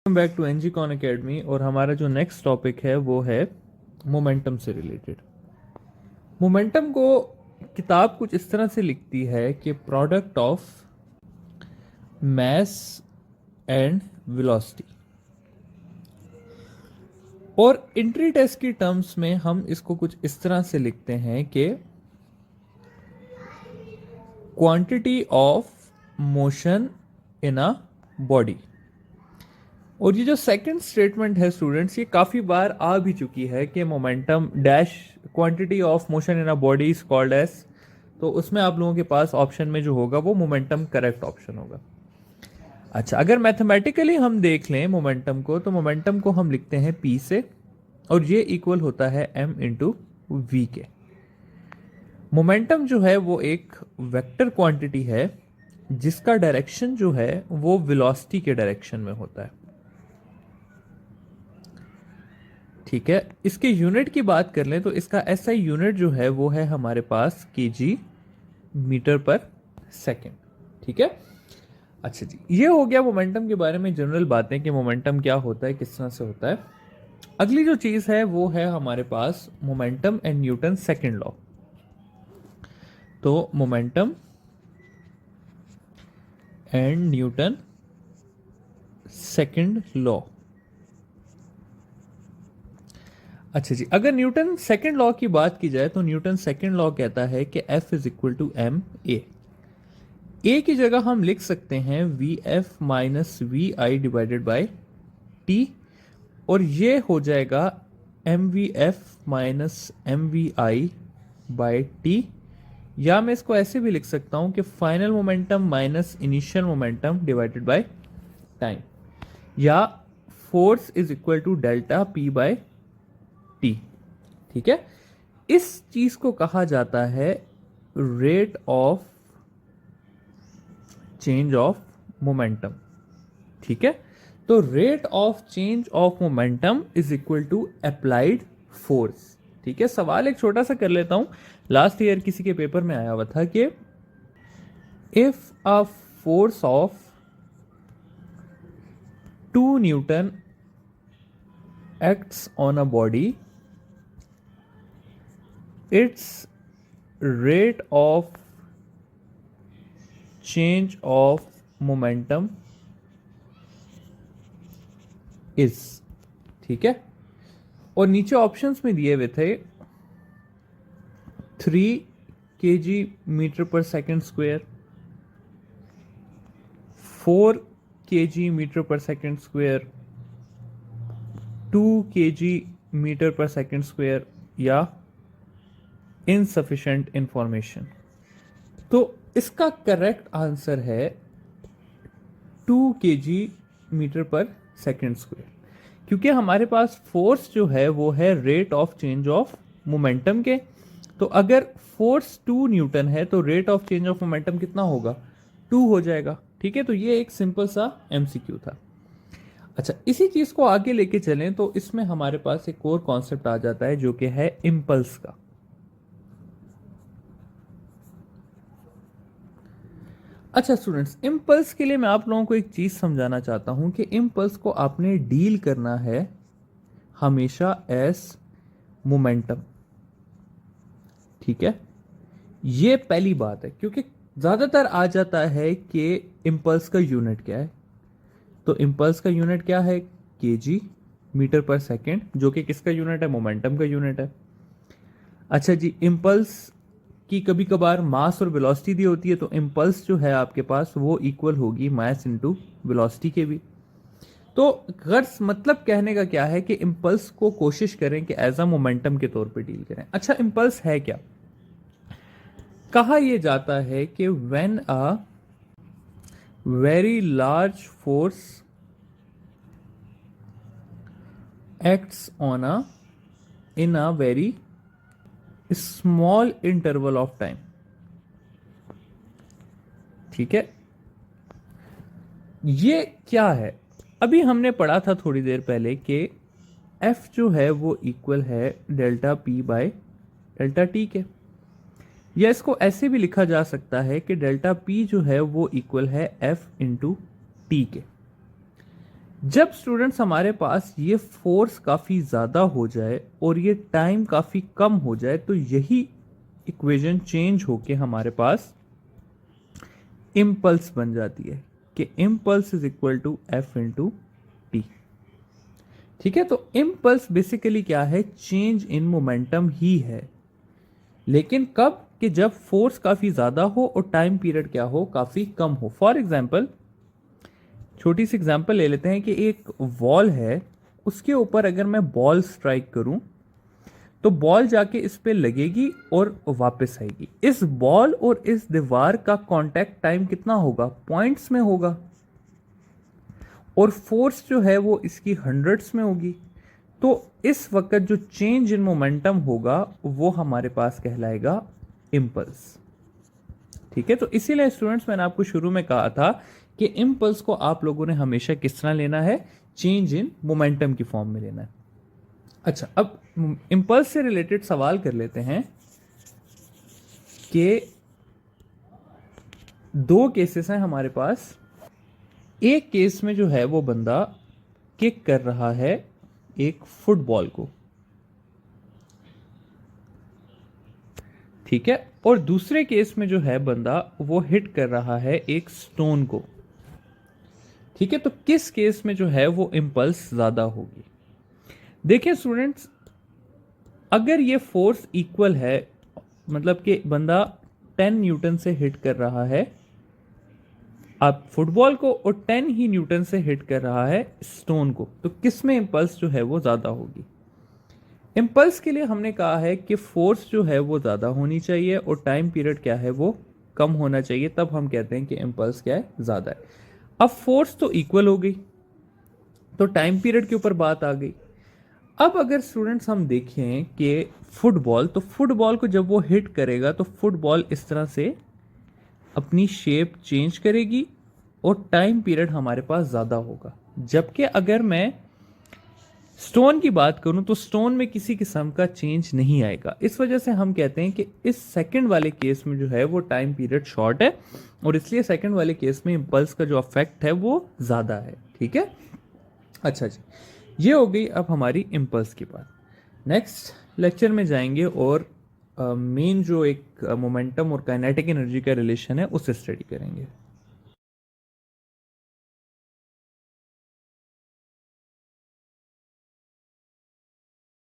Welcome back to NG con academy. और हमारा जो नेक्स्ट टॉपिक है वो है मोमेंटम से रिलेटेड। मोमेंटम को किताब कुछ इस तरह से लिखती है कि product of mass and velocity, और एंट्री टेस्ट की टर्म्स में हम इसको कुछ इस तरह से लिखते हैं कि quantity of motion in a body. और ये जो सेकंड स्टेटमेंट है स्टूडेंट्स, ये काफ़ी बार आ भी चुकी है कि momentum dash quantity of motion in a body is called as, तो उसमें आप लोगों के पास ऑप्शन में जो होगा वो मोमेंटम करेक्ट ऑप्शन होगा। अच्छा, अगर मैथमेटिकली हम देख लें मोमेंटम को, तो मोमेंटम को हम लिखते हैं पी से, और ये इक्वल होता है एम इंटू वी के। मोमेंटम जो है वो एक वेक्टर क्वांटिटी है जिसका डायरेक्शन जो है वो वेलोसिटी के डायरेक्शन में होता है। ठीक है, इसके यूनिट की बात कर लें तो इसका एसआई यूनिट जो है वो है हमारे पास केजी मीटर पर सेकेंड। ठीक है, अच्छा जी, ये हो गया मोमेंटम के बारे में जनरल बातें कि मोमेंटम क्या होता है, किस तरह से होता है। अगली जो चीज है वो है हमारे पास momentum and Newton second law. तो momentum and Newton second law. अच्छा जी, अगर न्यूटन सेकेंड लॉ की बात की जाए तो न्यूटन सेकेंड लॉ कहता है कि F is equal to M A की जगह हम लिख सकते हैं V F minus V I divided by T, और ये हो जाएगा M V F minus M V I by T. या मैं इसको ऐसे भी लिख सकता हूं कि final momentum minus initial momentum divided by time, या force is equal to delta P by T. ठीक है, इस चीज को कहा जाता है rate of change of momentum. ठीक है, तो rate of change of momentum is equal to applied force. ठीक है, सवाल एक छोटा सा कर लेता हूं, लास्ट ईयर किसी के पेपर में आया हुआ था कि if a force of 2 Newton acts on a body, its rate of change of momentum is। ठीक है, और नीचे ऑप्शंस में दिए हुए थे 3 kg मीटर पर सेकेंड स्क्वायर, 4 kg मीटर पर सेकेंड स्क्वायर, 2 kg मीटर पर सेकेंड स्क्वायर, या इनसफिशिएंट इंफॉर्मेशन। तो इसका करेक्ट आंसर है 2 kg मीटर पर सेकेंड स्क्वायर, क्योंकि हमारे पास फोर्स जो है वो है rate of change of momentum के। तो अगर फोर्स 2 न्यूटन है तो rate of change of momentum कितना होगा, 2 हो जाएगा। ठीक है, तो ये एक सिंपल सा एमसीक्यू था। अच्छा, इसी चीज को आगे लेके चलें तो इसमें हमारे पास एक और कॉन्सेप्ट आ जाता है जो कि है इंपल्स का। अच्छा स्टूडेंट्स, इंपल्स के लिए मैं आप लोगों को एक चीज समझाना चाहता हूं कि इंपल्स को आपने डील करना है हमेशा एस मोमेंटम। ठीक है, ये पहली बात है, क्योंकि ज्यादातर आ जाता है कि इंपल्स का यूनिट क्या है। तो इंपल्स का यूनिट क्या है, केजी मीटर पर सेकेंड, जो कि किसका यूनिट है, मोमेंटम का यूनिट है। अच्छा जी, इंपल्स की कभी कभार मास और वेलोसिटी दी होती है, तो इंपल्स जो है आपके पास वो इक्वल होगी मास इनटू वेलोसिटी के भी। तो गर्स मतलब कहने का क्या है कि इंपल्स को कोशिश करें कि एज अ मोमेंटम के तौर पे डील करें। अच्छा, इंपल्स है क्या, कहा यह जाता है कि when a very large force acts on a in a very small interval of time। ठीक है, ये क्या है, अभी हमने पढ़ा था थोड़ी देर पहले कि F जो है वो इक्वल है delta P by delta T के, या इसको ऐसे भी लिखा जा सकता है कि डेल्टा P जो है वो इक्वल है F इंटू टी के। जब स्टूडेंट्स हमारे पास ये फोर्स काफ़ी ज़्यादा हो जाए और ये टाइम काफ़ी कम हो जाए तो यही इक्वेशन चेंज होके हमारे पास इम्पल्स बन जाती है कि impulse is equal to F into T. ठीक है, तो इम्पल्स बेसिकली क्या है, चेंज इन मोमेंटम ही है, लेकिन कब, कि जब फोर्स काफ़ी ज़्यादा हो और टाइम पीरियड क्या हो, काफ़ी कम हो। फॉर एग्जाम्पल, छोटी सी एग्जांपल ले लेते हैं कि एक वॉल है, उसके ऊपर अगर मैं बॉल स्ट्राइक करूं तो बॉल जाके इस पे लगेगी और वापस आएगी। इस बॉल और इस दीवार का कांटेक्ट टाइम कितना होगा, पॉइंट्स में होगा, और फोर्स जो है वो इसकी हंड्रेड्स में होगी। तो इस वक्त जो चेंज इन मोमेंटम होगा वो हमारे पास कहलाएगा इम्पल्स। ठीक है, तो इसीलिए स्टूडेंट्स मैंने आपको शुरू में कहा था कि इम्पल्स को आप लोगों ने हमेशा किस तरह लेना है, चेंज इन मोमेंटम की फॉर्म में लेना है। अच्छा, अब इम्पल्स से रिलेटेड सवाल कर लेते हैं कि दो केसेस हैं हमारे पास। एक केस में जो है वो बंदा किक कर रहा है एक फुटबॉल को, ठीक है, और दूसरे केस में जो है बंदा वो हिट कर रहा है एक स्टोन को। ठीक है, तो किस केस में जो है वो इम्पल्स ज्यादा होगी। देखिए स्टूडेंट्स, अगर ये फोर्स इक्वल है, मतलब कि बंदा 10 न्यूटन से हिट कर रहा है आप फुटबॉल को और 10 ही न्यूटन से हिट कर रहा है स्टोन को, तो किस में इम्पल्स जो है वो ज्यादा होगी। इम्पल्स के लिए हमने कहा है कि फोर्स जो है वो ज़्यादा होनी चाहिए और टाइम पीरियड क्या है वो कम होना चाहिए, तब हम कहते हैं कि इम्पल्स क्या है, ज़्यादा है। अब फोर्स तो इक्वल हो गई, तो टाइम पीरियड के ऊपर बात आ गई। अब अगर स्टूडेंट्स हम देखें कि फुटबॉल, तो फुटबॉल को जब वो हिट करेगा तो फुटबॉल इस तरह से अपनी शेप चेंज करेगी और टाइम पीरियड हमारे पास ज़्यादा होगा। जबकि अगर मैं स्टोन की बात करूं तो स्टोन में किसी किस्म का चेंज नहीं आएगा। इस वजह से हम कहते हैं कि इस सेकंड वाले केस में जो है वो टाइम पीरियड शॉर्ट है और इसलिए सेकंड वाले केस में इम्पल्स का जो अफेक्ट है वो ज़्यादा है। ठीक है, अच्छा जी, ये हो गई अब हमारी इम्पल्स की बात। नेक्स्ट लेक्चर में जाएंगे और मेन जो एक मोमेंटम और काइनेटिक एनर्जी का रिलेशन है उसे स्टडी करेंगे।